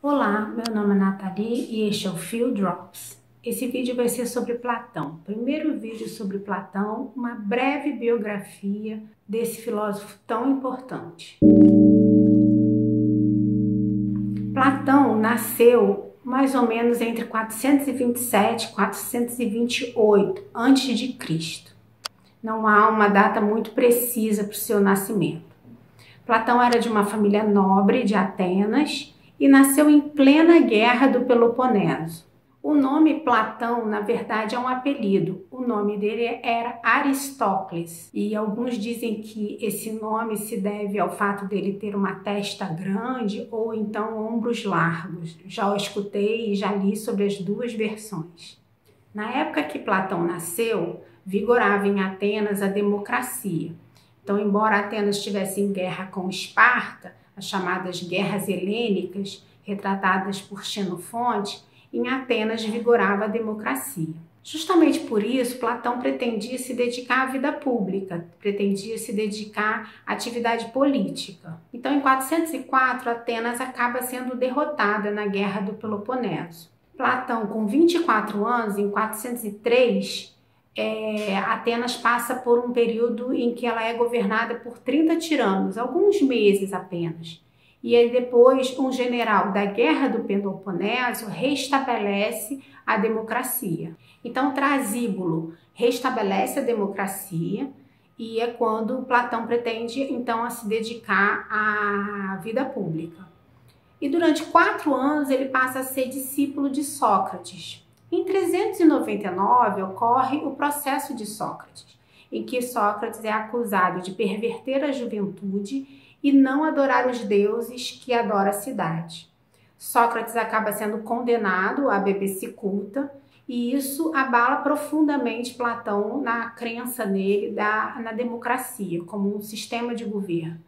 Olá, meu nome é Nathalie e este é o Few Drops. Esse vídeo vai ser sobre Platão. Primeiro vídeo sobre Platão, uma breve biografia desse filósofo tão importante. Platão nasceu mais ou menos entre 427 e 428 a.C. Não há uma data muito precisa para o seu nascimento. Platão era de uma família nobre de Atenas e nasceu em plena guerra do Peloponeso. O nome Platão, na verdade, é um apelido. O nome dele era Aristócles. E alguns dizem que esse nome se deve ao fato dele ter uma testa grande ou então ombros largos. Já o escutei e já li sobre as duas versões. Na época que Platão nasceu, vigorava em Atenas a democracia. Então, embora Atenas estivesse em guerra com Esparta, as chamadas guerras helênicas, retratadas por Xenofonte, em Atenas vigorava a democracia. Justamente por isso, Platão pretendia se dedicar à vida pública, pretendia se dedicar à atividade política. Então, em 404, Atenas acaba sendo derrotada na Guerra do Peloponeso. Platão, com 24 anos, em 403, Atenas passa por um período em que ela é governada por 30 tiranos, alguns meses apenas. E aí depois um general da Guerra do Peloponeso restabelece a democracia. Então Trasíbulo restabelece a democracia e é quando Platão pretende então a se dedicar à vida pública. E durante 4 anos ele passa a ser discípulo de Sócrates. Em 399 ocorre o processo de Sócrates, em que Sócrates é acusado de perverter a juventude e não adorar os deuses que adora a cidade. Sócrates acaba sendo condenado à beber cicuta e isso abala profundamente Platão na crença nele na democracia como um sistema de governo.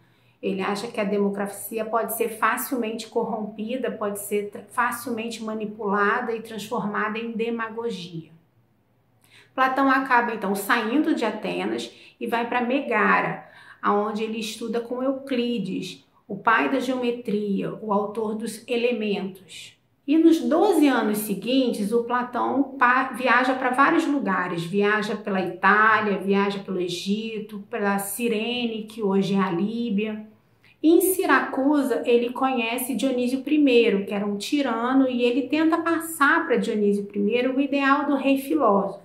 Ele acha que a democracia pode ser facilmente corrompida, pode ser facilmente manipulada e transformada em demagogia. Platão acaba então saindo de Atenas e vai para Megara, onde ele estuda com Euclides, o pai da geometria, o autor dos elementos. E nos 12 anos seguintes, o Platão viaja para vários lugares, viaja pela Itália, viaja pelo Egito, pela Cirene, que hoje é a Líbia. Em Siracusa, ele conhece Dionísio I, que era um tirano, e ele tenta passar para Dionísio I o ideal do rei filósofo.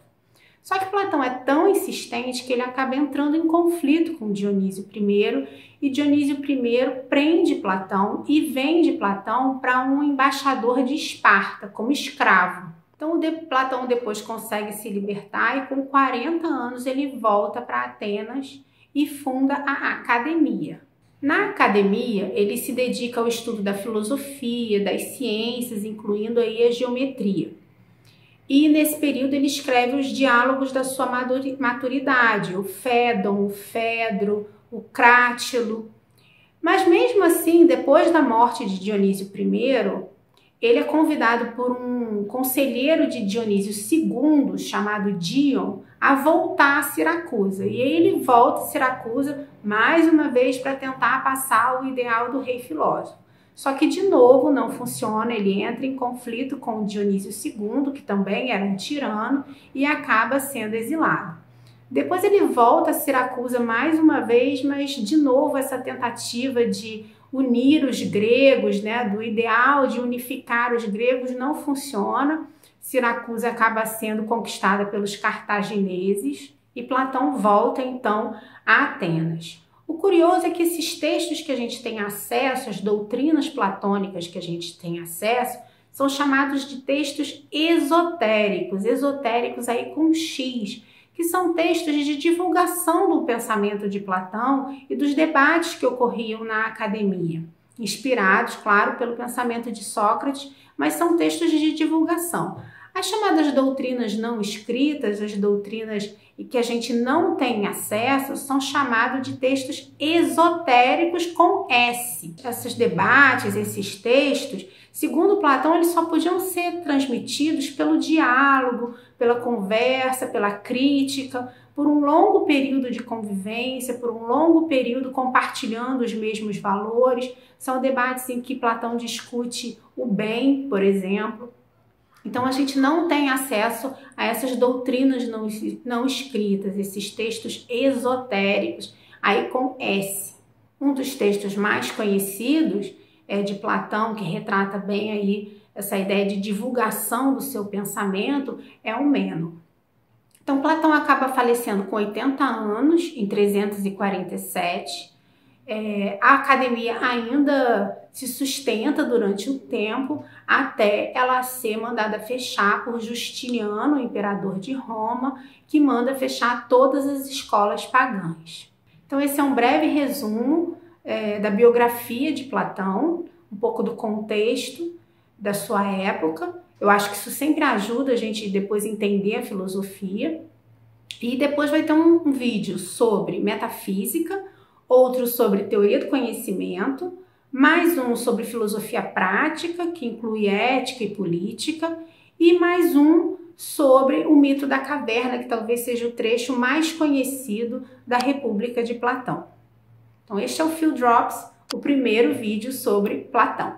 Só que Platão é tão insistente que ele acaba entrando em conflito com Dionísio I, e Dionísio I prende Platão e vende Platão para um embaixador de Esparta, como escravo. Então Platão depois consegue se libertar e com 40 anos ele volta para Atenas e funda a Academia. Na academia, ele se dedica ao estudo da filosofia, das ciências, incluindo aí a geometria. E nesse período ele escreve os diálogos da sua maturidade, o Fédon, o Fedro, o Crátilo. Mas mesmo assim, depois da morte de Dionísio I, ele é convidado por um conselheiro de Dionísio II, chamado Dion, a voltar a Siracusa. E aí ele volta a Siracusa mais uma vez para tentar passar o ideal do rei filósofo. Só que de novo não funciona, ele entra em conflito com Dionísio II, que também era um tirano, e acaba sendo exilado. Depois ele volta a Siracusa mais uma vez, mas de novo essa tentativa de unir os gregos, do ideal de unificar os gregos não funciona. Siracusa acaba sendo conquistada pelos cartagineses e Platão volta então a Atenas. O curioso é que esses textos que a gente tem acesso, as doutrinas platônicas que a gente tem acesso, são chamados de textos esotéricos aí com X, que são textos de divulgação do pensamento de Platão e dos debates que ocorriam na academia, inspirados, claro, pelo pensamento de Sócrates, mas são textos de divulgação. As chamadas doutrinas não escritas, as doutrinas que a gente não tem acesso, são chamados de textos esotéricos com S. Esses debates, esses textos, segundo Platão, eles só podiam ser transmitidos pelo diálogo, pela conversa, pela crítica, por um longo período de convivência, por um longo período compartilhando os mesmos valores. São debates em que Platão discute o bem, por exemplo. Então a gente não tem acesso a essas doutrinas não escritas, esses textos esotéricos, aí com S. Um dos textos mais conhecidos é de Platão, que retrata bem aí essa ideia de divulgação do seu pensamento, é o Meno. Então Platão acaba falecendo com 80 anos, em 347. A academia ainda se sustenta durante o tempo, até ela ser mandada fechar por Justiniano, o imperador de Roma, que manda fechar todas as escolas pagãs. Então esse é um breve resumo da biografia de Platão, um pouco do contexto da sua época. Eu acho que isso sempre ajuda a gente depois entender a filosofia. E depois vai ter um vídeo sobre metafísica, outro sobre teoria do conhecimento, mais um sobre filosofia prática, que inclui ética e política, e mais um sobre o mito da caverna, que talvez seja o trecho mais conhecido da República de Platão. Então este é o Phil Drops, o primeiro vídeo sobre Platão.